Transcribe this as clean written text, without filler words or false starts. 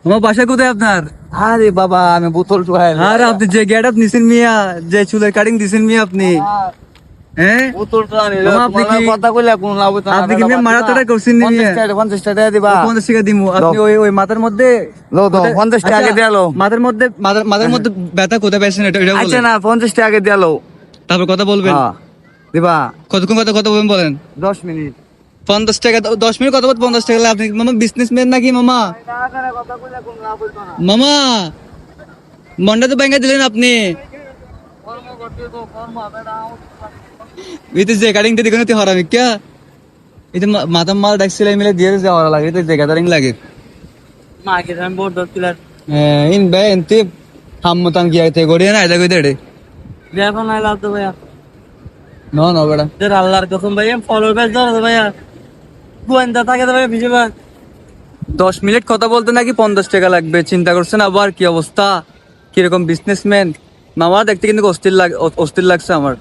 আমার বাসা কোথায় আপনার? আরে বাবা আমি বোতল টুকাই আর আপনি যে গেট আপ নিছেন মিয়া, যে চুলের কাটিং দিছেন মিয়া আপনি, হ্যাঁ বোতল টুকা নিলে মামা, আপনি তোমার কি- কথা কইলে কোন লাভ হইতো না। আপনি কি মিয়া মারাতারা করছেন নি মিয়া? 50 টাকা দিবা। 50 টাকা দিমু। আপনি ওই ওই মাথার মধ্যে লো দাও, 50 টাকা আচ্ছা, দিয়ে লো। মাথার মধ্যে মাথার মধ্যে ব্যথা কোথায় পাইছেন এটা এটা আচ্ছা বলেন। না 50 টাকা দিয়ে লো। তারপর কথা বলবেন। হ্যাঁ দিবা কতক্ষণ কথা বলবেন বলেন। 10 মিনিট। 50 টাকা 10 মিনিট কথা বলতে 50 টাকা লাগে। আপনি মামা বিজনেসম্যান নাকি মামা? কথা কইলে কোন লাভ হইতো না। মামা মন্ডা তো ব্যাংকে দিলেন আপনি। কর্ম করতে তো কর্ম হবে না। এই তো যে কাটিং তে দেখুন তুই হরামি क्या এই তো মাথা মাল ডাকছিল মিলে দিয়ে যাওয়া লাগে তো যে কাটিং লাগে মাকে আমি বোর্ড দছিলার। ইন বে এনতে হাম মতাং গিয়া তে গড়িয়া না এটা কই দেড়ে দেখো না লাভ তো ভাইয়া। নো নো বেটা তোর আল্লাহর কসম ভাইয়া ফলোর বেচ দাও ভাইয়া। গোয়েন্দা থাকে তো ভাইয়া ভিজবা। 10 মিনিট কথা বলতে নাকি 50 টাকা লাগবে। চিন্তা করছেন আবার কি অবস্থা, কিরকম বিজনেসম্যান। মামা দেখতে কিন্তু অস্থির লাগছে আমার।